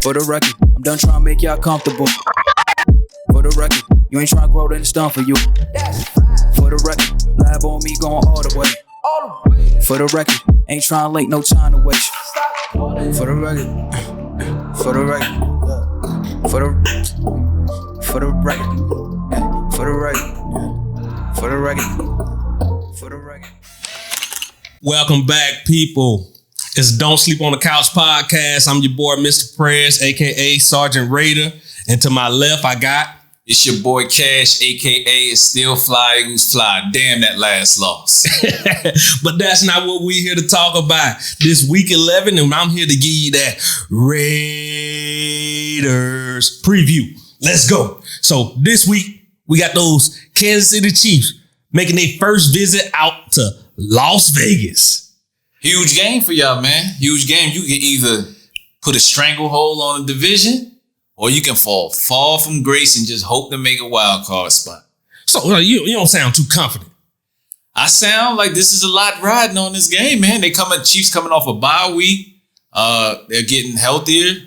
For the record, I'm done trying to make y'all comfortable. For the record, you ain't trying to grow, then it's done for you. For the record, lab on me going all the way. For the record, ain't trying to link, no time to waste. For the record, for the record, for the record, for the record, for the record, for the record. Welcome back, people. It's Don't Sleep on the Couch podcast. I'm your boy, Mr. Prez, aka Sergeant Raider. And to my left, I got... It's your boy Cash, aka It's Still Fly Eagles Fly. Damn that last loss. But that's not what we're here to talk about. This week 11, and I'm here to give you that Raiders preview. Let's go. So this week, we got those Kansas City Chiefs making their first visit out to Las Vegas. Huge game for y'all, man. Huge game. You can either put a stranglehold on a division, or you can fall from grace and just hope to make a wild card spot. So you don't sound too confident. I sound like this is a lot riding on this game, man. Chiefs coming off a bye week. They're getting healthier.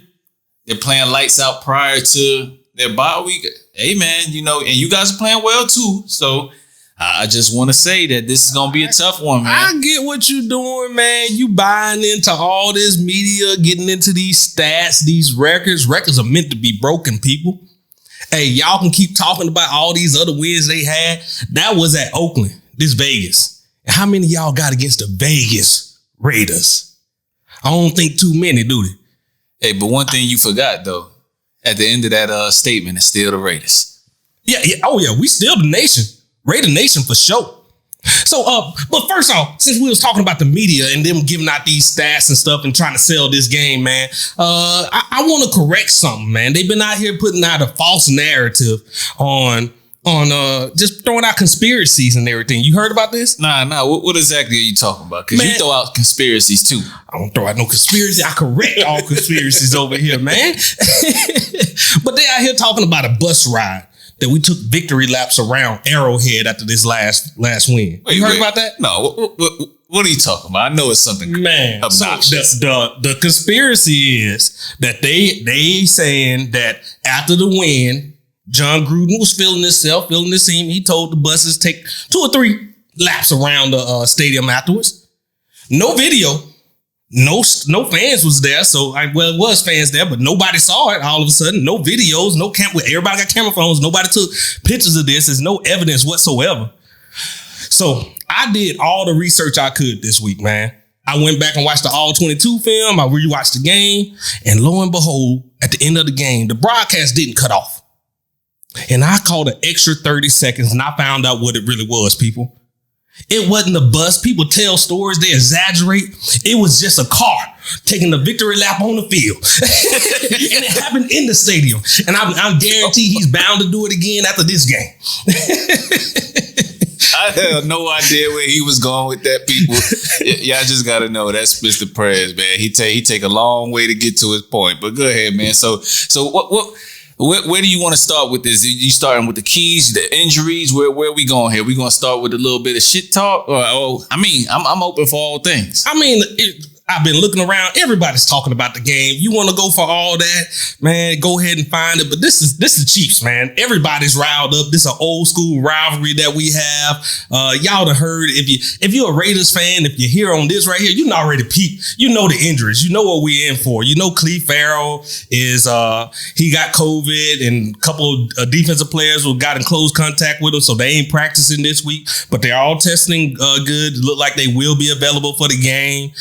They're playing lights out prior to their bye week. Hey, man, and you guys are playing well too. So I just want to say that this is going to be a tough one, man. I get what you're doing, man. You buying into all this media, getting into these stats, these records. Records are meant to be broken, people. Hey, y'all can keep talking about all these other wins they had. That was at Oakland, this Vegas. And how many of y'all got against the Vegas Raiders? I don't think too many, do they? Hey, but one thing you forgot, though. At the end of that statement, it's still the Raiders. Yeah. Oh, yeah. We still the nation. Raider Nation for sure. So, but first off, since we was talking about the media and them giving out these stats and stuff and trying to sell this game, man, I want to correct something, man. They've been out here putting out a false narrative on just throwing out conspiracies and everything. You heard about this? Nah. What exactly are you talking about? Because you throw out conspiracies too. I don't throw out no conspiracy. I correct all conspiracies over here, man. But they out here talking about a bus ride that we took victory laps around Arrowhead after this last win. You heard about that? No. What are you talking about? I know it's something obnoxious. So the conspiracy is that they saying that after the win, John Gruden was feeling his team. He told the buses take 2 or 3 laps around the stadium afterwards. No video. No fans was there, so it was fans there, but nobody saw it all of a sudden. No videos, no everybody got camera phones. Nobody took pictures of this. There's no evidence whatsoever. So I did all the research I could this week, man. I went back and watched the All 22 film. I rewatched the game, and lo and behold, at the end of the game, the broadcast didn't cut off. And I called an extra 30 seconds, and I found out what it really was, people. It wasn't a bus. People tell stories. They exaggerate. It was just a car taking the victory lap on the field. And it happened in the stadium. And I guarantee he's bound to do it again after this game. I had no idea where he was going with that, people. Y'all just got to know that's Mr. Prez, man. He take a long way to get to his point. But go ahead, man. So what? Where do you want to start with this? You starting with the keys, the injuries? Where are we going here? We going to start with a little bit of shit talk? I'm open for all things. I've been looking around. Everybody's talking about the game. You want to go for all that, man, go ahead and find it. But this is Chiefs, man. Everybody's riled up. This is an old school rivalry that we have. Y'all done heard, if you're a Raiders fan, if you're here on this right here, you already peeped. You know the injuries. You know what we're in for. You know Cleve Farrell is, he got COVID, and a couple of defensive players got in close contact with him, so they ain't practicing this week. But they're all testing good. Look like they will be available for the game.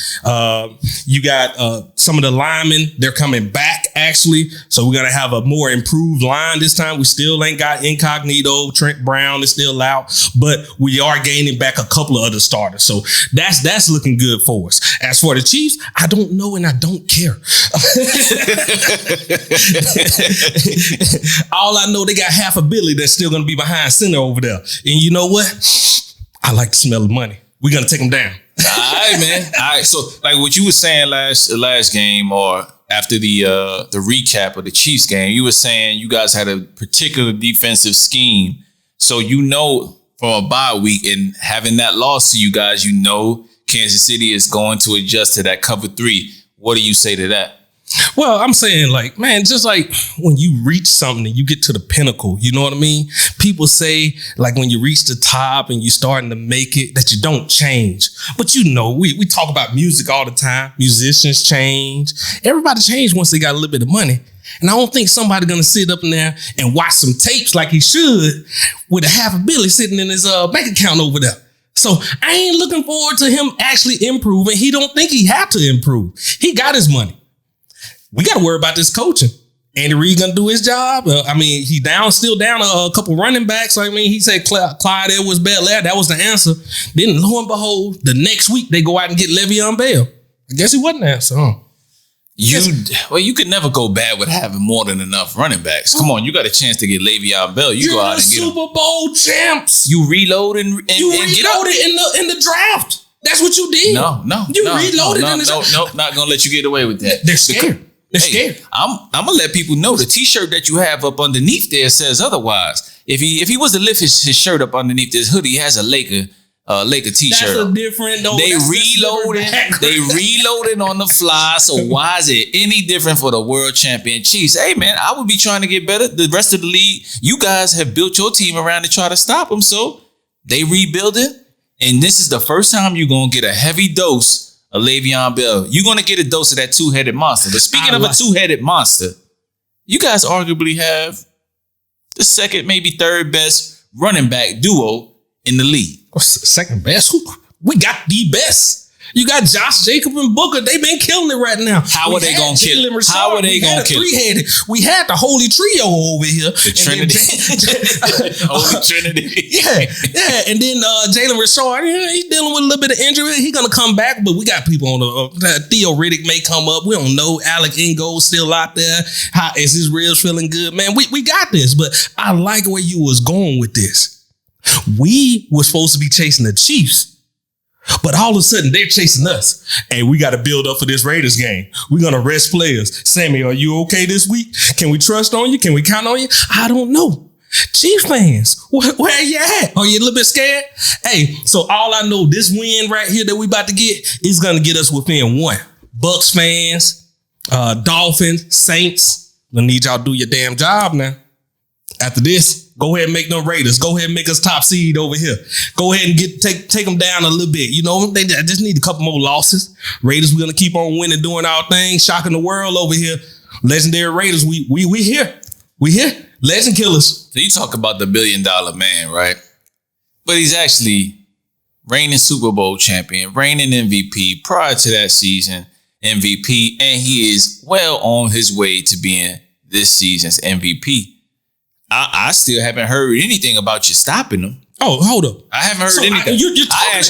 You got some of the linemen, they're coming back actually. So we're going to have a more improved line this time. We still ain't got Incognito. Trent Brown is still out, but we are gaining back a couple of other starters. So that's looking good for us. As for the Chiefs, I don't know and I don't care. All I know, they got half a Billy that's still going to be behind center over there. And you know what? I like the smell of money. We're going to take them down. All right, man. All right. So, like what you were saying last game, or after the recap of the Chiefs game, you were saying you guys had a particular defensive scheme. So from a bye week and having that loss to you guys, Kansas City is going to adjust to that cover 3. What do you say to that? Well, I'm saying like, man, just like when you reach something and you get to the pinnacle, you know what I mean? People say like when you reach the top and you're starting to make it that you don't change. But you know, we talk about music all the time. Musicians change. Everybody change once they got a little bit of money. And I don't think somebody's going to sit up in there and watch some tapes like he should with $500 million sitting in his bank account over there. So I ain't looking forward to him actually improving. He don't think he had to improve. He got his money. We got to worry about this coaching. Andy Reid gonna do his job. I mean, still down a couple running backs. I mean, he said Clyde Edwards-Belaire. That was the answer. Then lo and behold, the next week they go out and get Le'Veon Bell. I guess he wasn't the answer, huh? You could never go bad with having more than enough running backs. Come on, you got a chance to get Le'Veon Bell. You go out and get him. Super Bowl champs. You reload and reloaded in the draft. That's what you did. No. Reloaded in the draft. No, not gonna let you get away with that. They're scared. They're scared. I'm gonna let people know the T-shirt that you have up underneath there says otherwise. If he was to lift his shirt up underneath this hoodie, he has a Laker T-shirt. That's a different. Though. They reloaded on the fly. So why is it any different for the world champion Chiefs? Hey man, I would be trying to get better. The rest of the league, you guys have built your team around to try to stop them. So they rebuilding, and this is the first time you're gonna get a heavy dose of Le'Veon Bell. You're gonna get a dose of that two-headed monster. But speaking of a two-headed monster, you guys arguably have the second, maybe third best running back duo in the league. Second best? We got the best. You got Josh Jacobs and Booker. They've been killing it right now. How are they going to kill it? How are they going to kill it? We had the Holy Trio over here. The Trinity. Holy Trinity. Yeah. And then Jalen Richard, he's dealing with a little bit of injury. He's going to come back, but we got people on the Theo Riddick may come up. We don't know. Alec Ingold's still out there. How is his ribs feeling good? Man, we got this, but I like where you was going with this. We were supposed to be chasing the Chiefs. But all of a sudden, they're chasing us. Hey, we got to build up for this Raiders game. We're going to rest players. Sammy, are you okay this week? Can we trust on you? Can we count on you? I don't know. Chiefs fans, where you at? Are you a little bit scared? Hey, so all I know, this win right here that we about to get is going to get us within one. Bucks fans, Dolphins, Saints, I need y'all to do your damn job now. After this, go ahead and make them Raiders. Go ahead and make us top seed over here. Go ahead and take them down a little bit. You know, they just need a couple more losses. Raiders, we're gonna keep on winning, doing our thing, shocking the world over here. Legendary Raiders, we here. We here. Legend killers. So you talk about the $1 billion man, right? But he's actually reigning Super Bowl champion, reigning MVP, prior to that season MVP, and he is well on his way to being this season's MVP. I still haven't heard anything about you stopping them. Oh, hold up. I haven't heard anything. I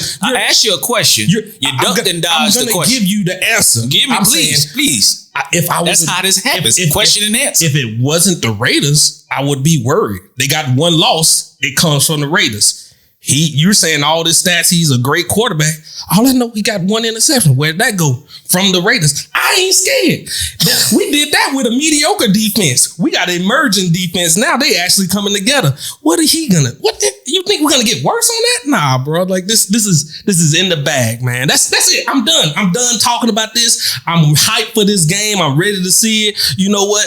asked you a question. You ducked and dodged the question. I'm going to give you the answer. Give me, please. That's how this happens. Question and answer. If it wasn't the Raiders, I would be worried. They got one loss. It comes from the Raiders. You're saying all this stats, he's a great quarterback. All I know, he got one interception. Where'd that go? From the Raiders. I ain't scared. We did that with a mediocre defense. We got an emerging defense. Now they actually coming together. You think we're gonna get worse on that? Nah, bro. Like this is in the bag, man. That's it. I'm done. I'm done talking about this. I'm hyped for this game. I'm ready to see it. You know what?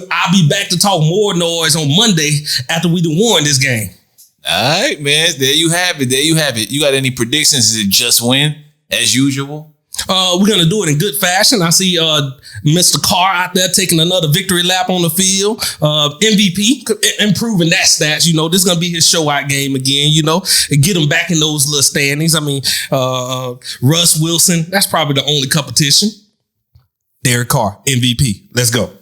I'll be back to talk more noise on Monday after we won this game. All right, man. There you have it. You got any predictions? Is it just win as usual? We're going to do it in good fashion. I see Mr. Carr out there taking another victory lap on the field. MVP, improving that stats. You know, this is going to be his show out game again, you know, and get him back in those little standings. I mean, Russ Wilson, that's probably the only competition. Derek Carr, MVP. Let's go.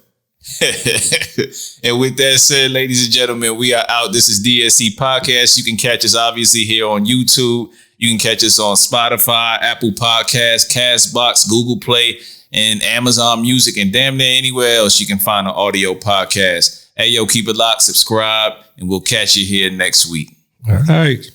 And with that said, ladies and gentlemen, we are out. This is DSC Podcast. You can catch us obviously here on YouTube. You can catch us on Spotify, Apple Podcasts, Castbox, Google Play, and Amazon Music, and damn near anywhere else you can find an audio podcast. Hey, yo, keep it locked, subscribe, and we'll catch you here next week. All right.